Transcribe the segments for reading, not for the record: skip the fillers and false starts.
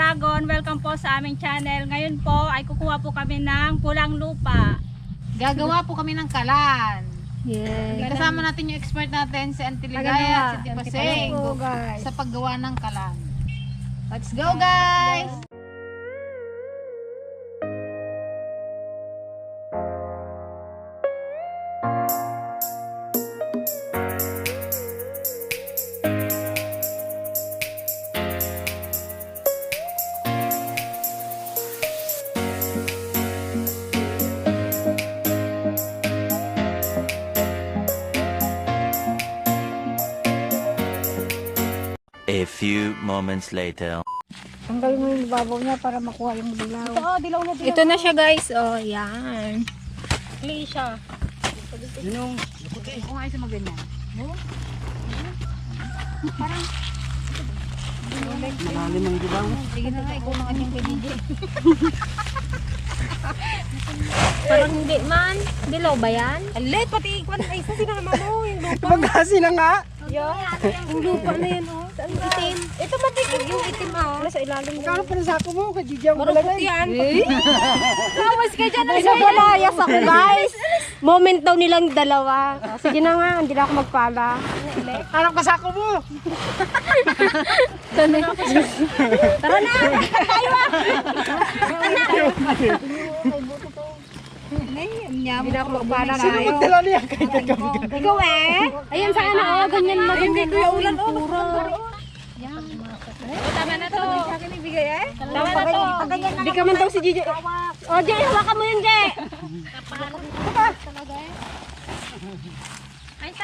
Dragon, welcome po sa aming channel. Ngayon po ay kukuha po kami ng pulang lupa. Gagawa po kami ng kalan. Yeah. Kasama natin yung expert natin si Auntie Ligaya at si Tipaseng guys. sa paggawa ng kalan. Let's go guys! A few moments later. Tanggalin mo yung babaw niya para makuha yung dilaw. Oh, dilaw na dilaw. Ito na siya guys. Oh, yan. Clay siya. Kung ayos mo ganyan. Malalim ang dilaw. Sige na nga, ikaw na kanyang kay Parang hindi man. Dilaw ba yan? Alit, pati ikwan ay isa sinama mo yung lupa. Magkasi na nga. Yung lupa na yan, oh. Saan ba? Itim. Ito matikim yung itim, oh. Wala sa ilalim. Kano pa na sako mo? Kajidya mo Marupok lang. yan. Lawas ka dyan. Nabalayas ako guys. Moment daw nilang dalawa. Sige na nga, hindi na ako magpala. Anong kasako mo? Tara na! Hindi na ako magpala na. Sino magdala niya kay kagabi? Ikaw eh? Ayun sa ano, ganyan na. Hindi ko yung ulan, oh. Tama na to. Tama na to. Hindi ka man daw si Gigi. O, Jay, hawakan mo yun, Jay.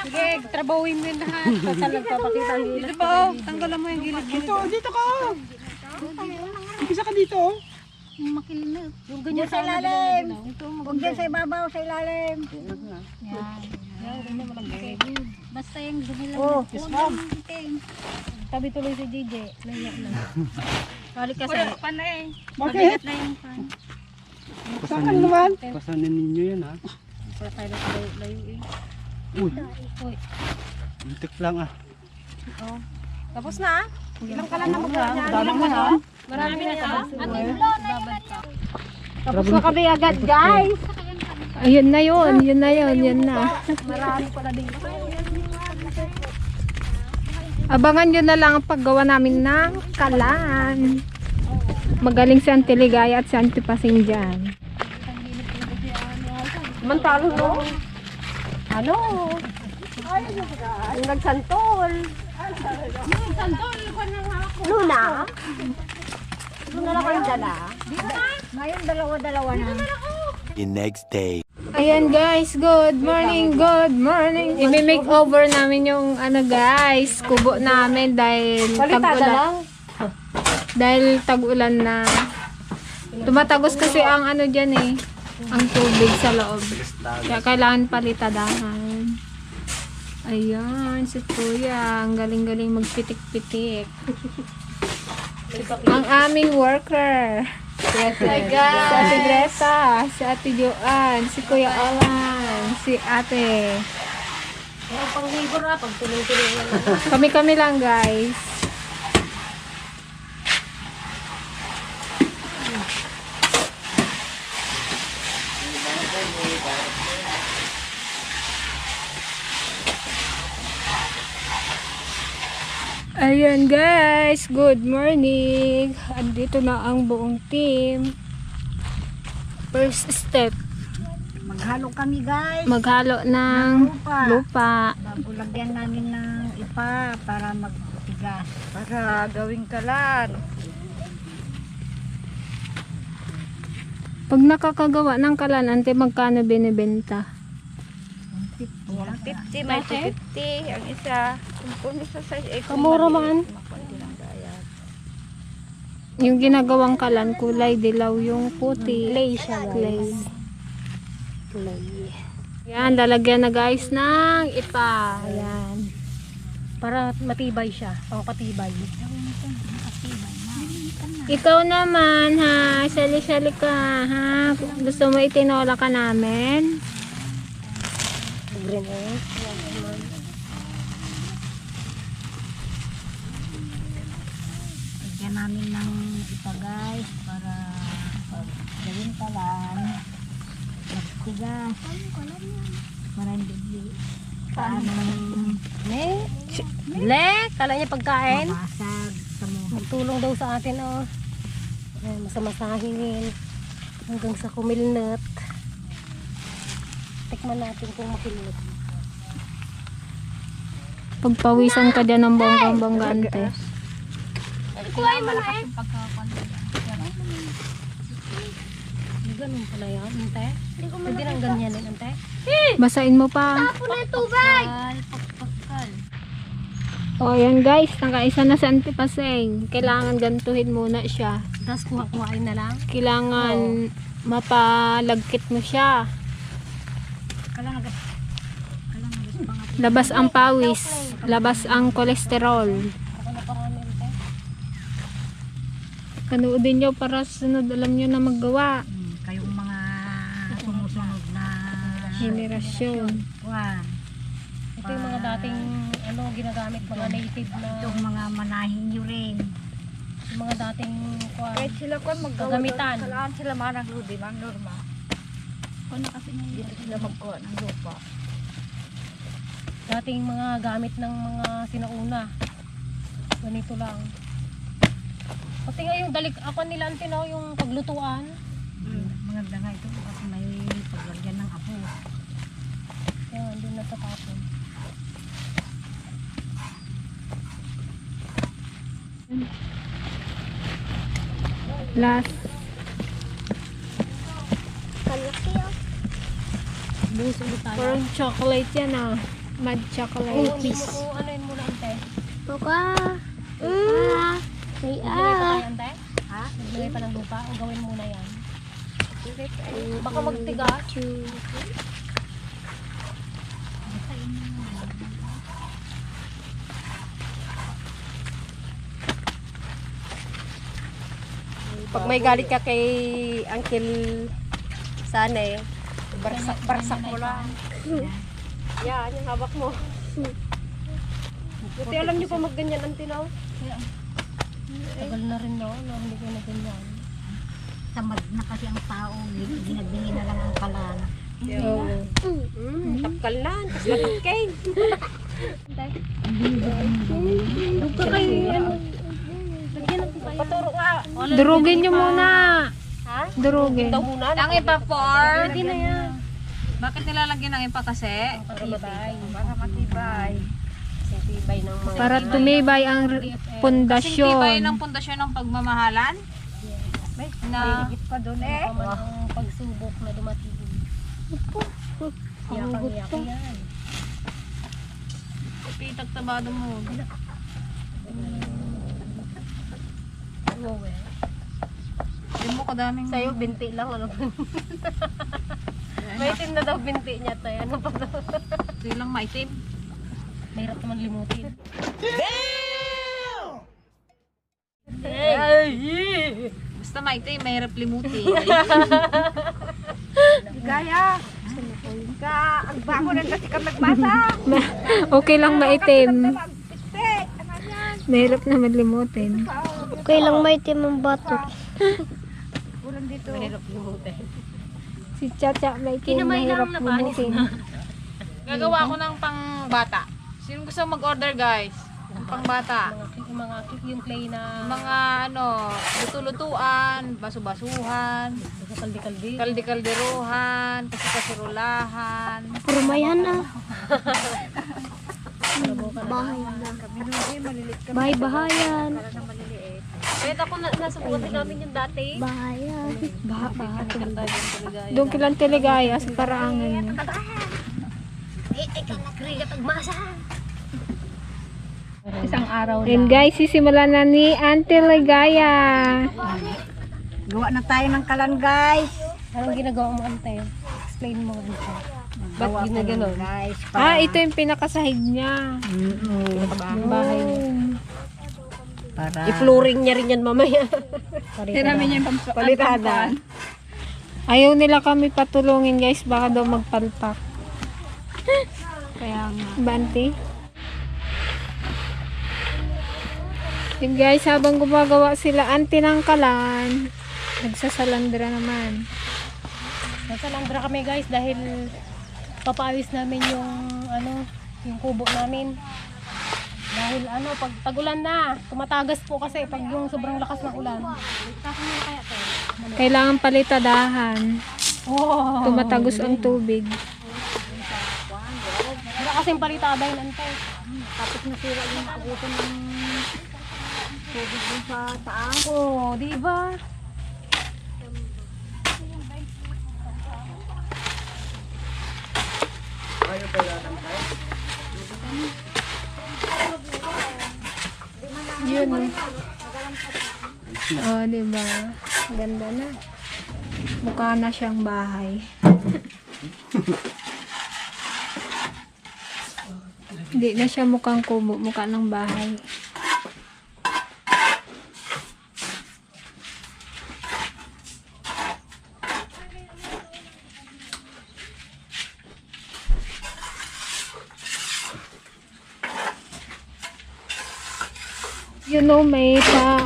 Sige, trabawin mo yung lahat. Talag papakita ang gilid. Dito po, oh. Tanggalan mo yung gilid-gilid. Dito ka. Umpisa ka dito. Yung ganyan sa ilalim. Huwag dyan sa ibabaw, sa ilalim. Basta yung dumilang. Oh, Tabi tuloy si JJ. Layak lang. Balik kasi. Pan na eh. Bakit? Mabigat na yung pan. Saan naman? Pasanin ninyo yan ha. Wala tayo layo eh. Uy, Uy. muntik lang ah. Tapos na ah. Ilang ka lang na Dami mo na. Marami na ito. Ano yung Tapos na kami agad, guys. Ayun na yun, yun na yun, yun na. marami pala din. Abangan nyo na lang ang paggawa namin ng kalan. Magaling si Auntie Ligaya at si Auntie Pasing dyan. Mantalo no? Ano? Yung nagsantol. Luna? Luna na kayong dala? Ngayon dalawa-dalawa na. The next day. Ayan guys, good morning, good morning. I-makeover namin yung ano guys, kubo namin dahil tag-ulan. Dahil tag-ulan na. Tumatagos kasi ang ano dyan eh, ang tubig sa loob. Kaya kailangan palitadahan. Ayan, si Kuya, ang galing-galing magpitik-pitik. Ang aming worker. Si Ate Greta, si Ate Joanne, si Kuya Alan, si Ate. Pang-libor ah. Pag tulong-tulungan na. Kami-kami lang guys. Ayan guys, good morning. Andito na ang buong team. First step, Maghalo kami guys. maghalo ng lupa. Bago lagyan namin ng ipa para magtigas. Para gawing kalan. Pag nakakagawa ng kalan, ante magkano binibenta? 150, may 250. Ang isa. Kung isa sa Kamura man. Yung ginagawang kalan, kulay dilaw yung puti. Clay siya guys. Clay. Yan, lalagyan na guys ng ipa. Ayan. para matibay siya. Pangpatibay. Ikaw naman ha, sali-sali ka ha. Gusto mo itinola ka namin? Lagyan namin ng ipa guys para pag gawin kalan magtigas para hindi paano Le, kala niya pagkain. mamasag sa mo. Magtulong daw sa atin, oh. Ayan, masamasahingin. Hanggang sa kumilnot. Tikman natin kung makilnot. Pagpawisan ka dyan ng bonggang-bongga, ante. Kuhain mo na eh. Ganun pala yan, ante. Hindi lang ganyan eh, ante. Basain mo pa. Pakal, pakal. O, ayan guys, nakaisa na si Auntie Paseng. Kailangan gantuhin muna siya. Tapos kuha-kuhain na lang. Kailangan mapalagkit mo siya. Kalang agad pangat. Labas ang pawis. Labas ang kolesterol. Ako na parami, ante. Kanoodin nyo para sunod alam nyo na maggawa. Kayong mga sumusunod na Henerasyon. kuwan. Ito yung mga dating ginagamit, mga native na Itong mga manahin nyo rin. yung mga dating Kahit sila ko gagamitan. Kalaan sila mga nagludi, mga norma. Kung na kasi dito sila magkuha ng lupa. Dating mga gamit ng mga sinauna. Ganito lang. Pati nga yung dalik ako nila ante, no, yung paglutuan. Maganda nga ito kasi may paglagyan ng apo. Yan, doon natatapon. Last. Doon sulit tayo. Parang chocolate yan ah. Mad chocolate. Ano yun muna ante? Ay, Maglagay pa tayo ante? Ha? Maglagay pa ng lupa o gawin muna yan? Baka magtigas. Pag may galit ka kay Uncle Sane, barsak mo lang. Yan, yung hawak mo. Buti alam niyo pa magganyan ang tinaw. Tagal na rin, no? No, hindi ko na ganyan. Tamad na kasi ang tao, ginagdingin na lang ang kalan. Oo. Tapkal na, tapos latikay. Huwag ka kayo, ano? Lagyan natin tayo. Paturo nga. Durugin nyo muna. Ha? Durugin. Daw muna. Ang ipa for? Pwede na yan. Bakit nilalagyan ng ipa kasi? Patibay. Para matibay. Tibay ng mga. Para tumibay ang Kasing tibay pundasyon. ng pundasyon ng pagmamahalan? Na Higit pa doon eh. Paman ang pagsubok na dumating. Yakang-yak yan. pitag tabado mo. Oo, eh. Hindi mo kadaming... Sa'yo, binti lang. Ano? May itim na daw binti niya tayo. Ano pa daw? Hindi lang maitim. Mahirap naman limutin. Basta maitim, mahirap limutin. Gaya. Ang bango na kasi ka magbasa. Okay lang maitim. Mahirap naman limutin. Okay lang may timang bato. Ulan dito. Mahirap limutin. Si Chacha maitim, mahirap limutin. Gagawa ko ng pangbata. Sino gusto mag-order guys? Ng pangbata. Yung clay na Mga ano, luto-lutuan, baso-basuhan, kaldi-kaldi. kaldi-kalderuhan, kasi-kasirulahan. Purmayan na. Bahay-bahayan. Kahit ako nasa buwan din namin yung dati. Bahayan. Doon kilang teligaya sa paraangan niya. Isang araw And guys, sisimulan na ni Auntie Ligaya. Gawa na tayo ng kalan guys. Anong ginagawa mo, ante? Explain mo dito. Ba't ginaganon? Guys. Ito yung pinakasahig niya. Yung bahay niya. Para I-flooring niya rin yan mamaya. palitada. Ayaw nila kami patulungin guys, baka daw magpalpak. Kaya nga. Banti? Yun guys, habang gumagawa sila anti ng kalan, nagsasalandra naman. Nagsalandra kami guys dahil papaawis namin yung yung kubo namin. Dahil pag tagulan na, tumatagas po kasi pag yung sobrang lakas ng ulan. Kailangan palitadahan. Oh, Tumatagos ang tubig. wala kasing palitada yun ante. Tapos nasira yung kabutan ng tubig dun sa taas. Oh, di ba? Yun. Oh, diba? Ganda na. Mukha na siyang bahay. Hindi na siya mukhang kubo. Mukha ng bahay. You know, may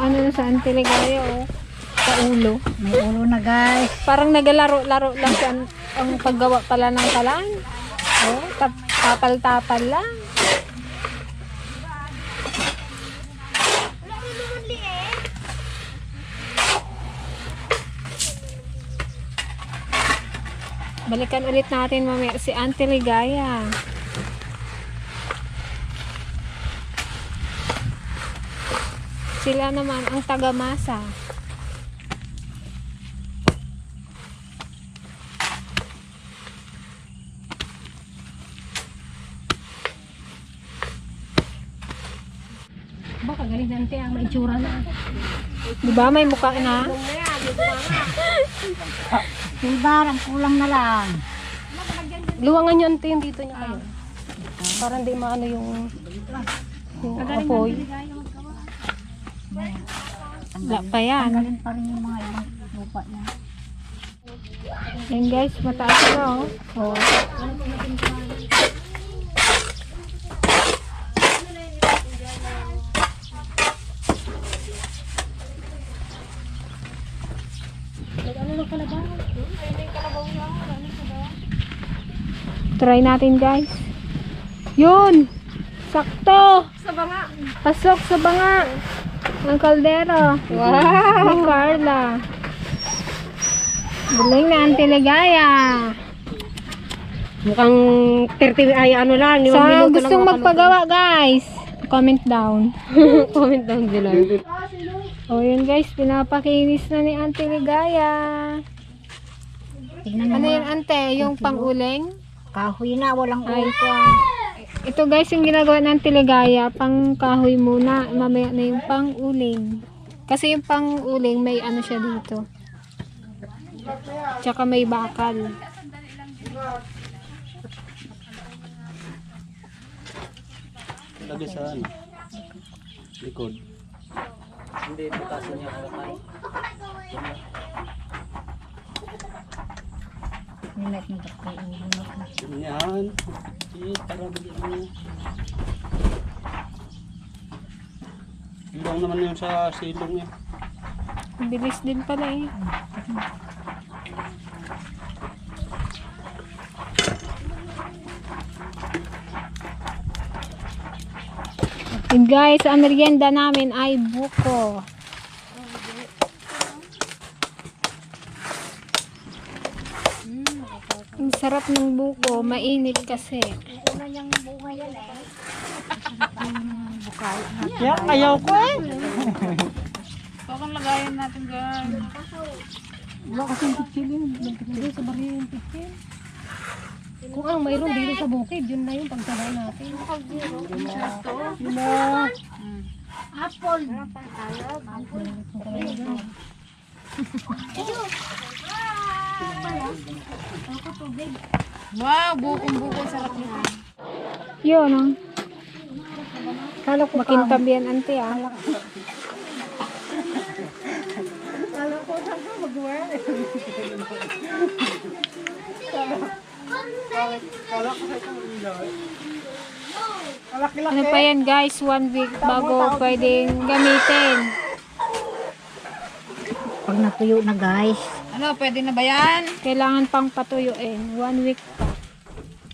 ano na sa Antiligaya, oh. Sa ulo. May ulo na guys. Parang nagalaro-laro lang siya ang paggawa pala ng kalan. Oh, tapal-tapal lang. Balikan ulit natin mamaya si Auntie Ligaya. Sila naman ang taga-masa. Baka galing na ante ang may itsura na. Diba may mukha na? Yung barang kulang na lang. Luwangan nyo ante yung dito niya kayo. Para hindi maano yung apoy. Wala pa yan. Tanggalin pa rin yung mga ibang lupa niya. Yan guys, mataas na oh. Oh. Try natin guys. Yun! Sakto! Sa banga. Pasok sa banga ng kaldero. Wow! Ni Carla. Galing na Auntie Ligaya. Mukhang 30 ay ano lang. Sa gustong magpagawa guys, comment down. Comment down below. O yun guys, pinapakinis na ni Auntie Ligaya. Tingnan Ano mo. yun ante? Yung pang-uling? Kahoy na, walang Ay, ulo. ito guys yung ginagawa ng Tiligaya, pang kahoy muna, mamaya na yung pang uling. Kasi yung pang uling may ano siya dito. Tsaka may bakal. Lagay sa likod. Hindi, putasin niya kalakay. Nilat mo ba Ganyan. Para bigyan niya. Ilang naman yung sa silong niya. Bilis din pala eh. And guys, ang merienda namin ay buko. Ang sarap ng buko, mainit kasi. Una niyang bunga yan eh. Bukay. Kaya ayaw ko eh. Bakang lagayan natin guys. Wala kasing pitsilin. Nagkakagay sa baril yung pitsil. Kung ang mayroon dito sa bukid, yun na yung pagsabay natin. Yun na. Apple. Wow, bukong-bukong sarap nito. Yun, oh. Makintab yan, ante, ah. Ano pa yan guys, 1 week bago pwedeng gamitin. Pag natuyo na guys, Ano, pwede na ba yan? Kailangan pang patuyuin, 1 week pa.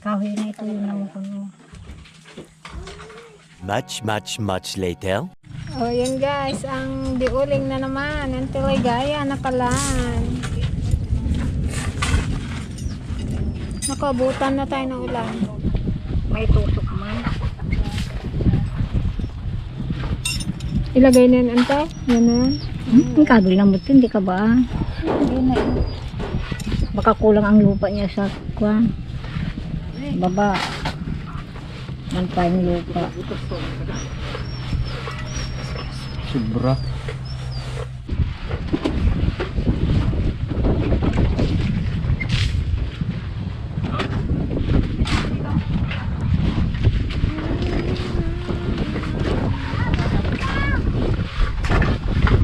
kahoy na ito yung naman ko. Much later. O yan guys, ang diuling na naman, ang Tiligaya na kalan. Nakabutan na tayo ng ulan. May tutok man. Ilagay na yan, ante. Yan na yan. Ang kabil na mo ito, hindi ka ba? Hindi na. Baka kulang ang lupa niya sa kwan. Baba. Mantay yung lupa. Sobra.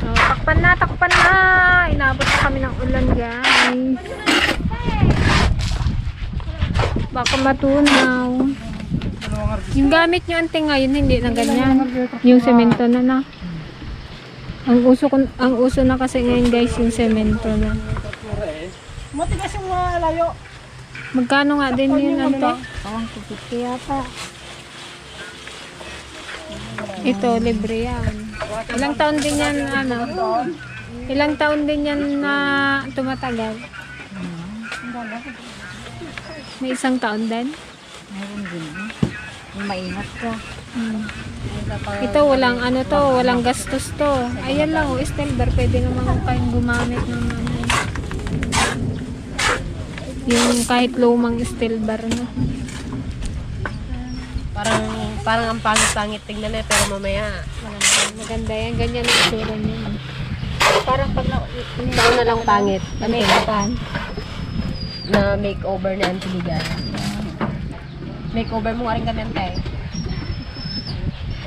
Oh, takpan na, takpan na. Inabot na kami ng ulan, guys. Baka matunaw. Yung gamit nyo ante ngayon, hindi na ganyan. Yung semento na na. Ang uso na kasi ngayon guys, yung semento na. Matigas yung layo. Magkano nga din yun ante? Parang tupiti yata. Ito, libre yan. Ilang taon din yan, ano? Ilang taon din yan na tumatagal? May isang taon din? Meron din. Yung maingat ka. Ito, walang ano to, walang gastos to. Ayan lang, oh, steel bar, pwede naman kayong gumamit ng ano. Yung kahit lumang steel bar na. Parang ang pangit-pangit tingnan na pero mamaya Maganda yan, ganyan ang itsura niya. parang pag ikaw na lang pangit. Na makeover na ang Tiligaya. Makeover mo nga rin kami ante.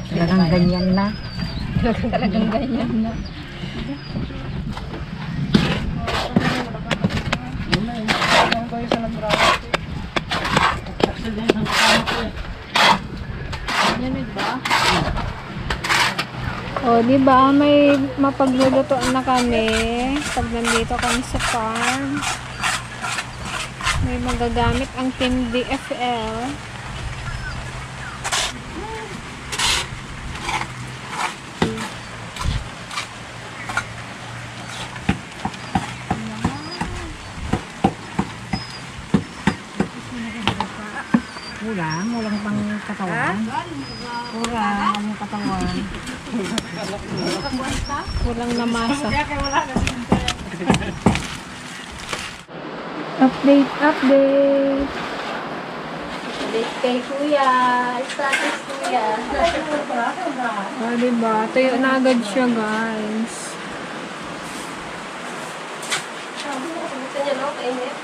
Talagang ganyan na. Talagang ganyan na. O, di ba may mapaglulutoan na kami pag nandito kami sa farm. May magagamit ang Team DFL. Walang pang katawan. Kulang ang katawan. Walang namasa. Update. Update kay Kuya. Status Kuya. O, diba? Tuyo na agad siya, guys. Gusto niya no? Kainit?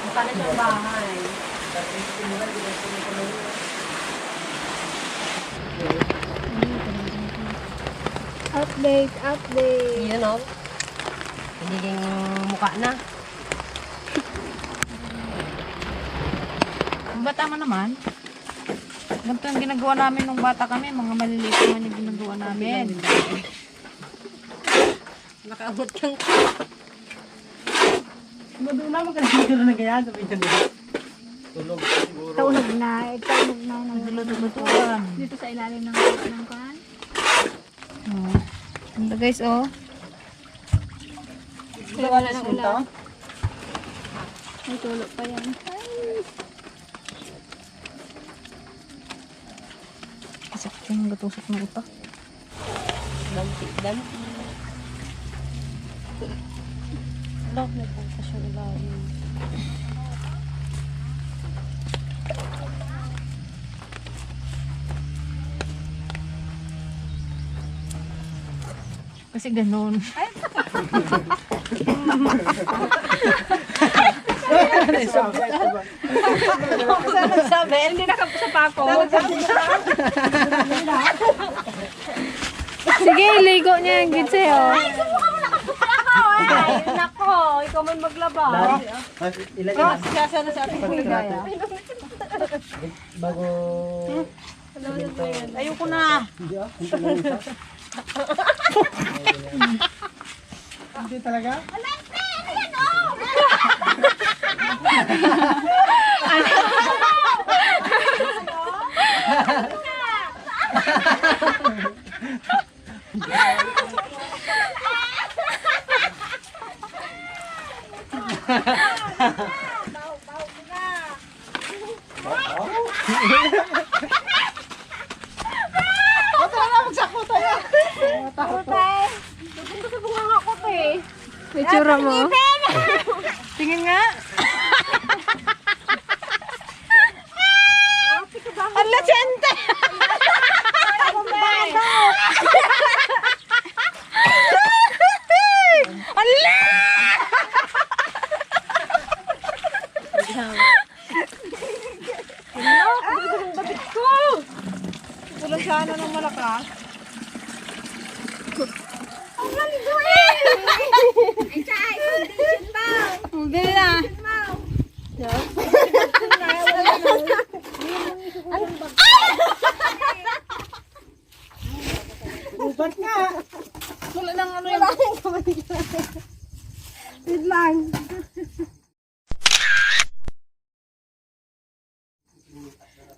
Mukha na siyang bahay. Update. Yun o. Nagiging mukha na. Ang bata mo naman. Ganito yung ginagawa namin nung bata kami. Mga maliliit naman yung ginagawa namin. Nakaabot kang Madula mo ka na ganyan. Sabi ka na. Tulog siguro. Taunog na. Taunog na. Luto-lutuan. Dito sa ilalim ng kan. Ito guys, oh. Kaya wala ng ulan. May tulog pa yan. Sakit yung gatusok ng utak. dampi. Love na po sa siyang ilalim. Kasi ganun. Sabi, hindi nakapasapa ako. Sige, ligo niya yung gid sa'yo. Ay, nako, ikaw man maglaba. Ilagay na. Sasana sa ating kuligaya. Bago... Ayoko na. Hindi ah. Hindi talaga? May tsura mo. Tingin nga. Ala, siyente! Ala! Ulan sana ng malakas. Hindi na. Ubat nga! Wala nang ano yung... Wait lang.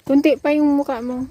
Kunti pa yung mukha mo.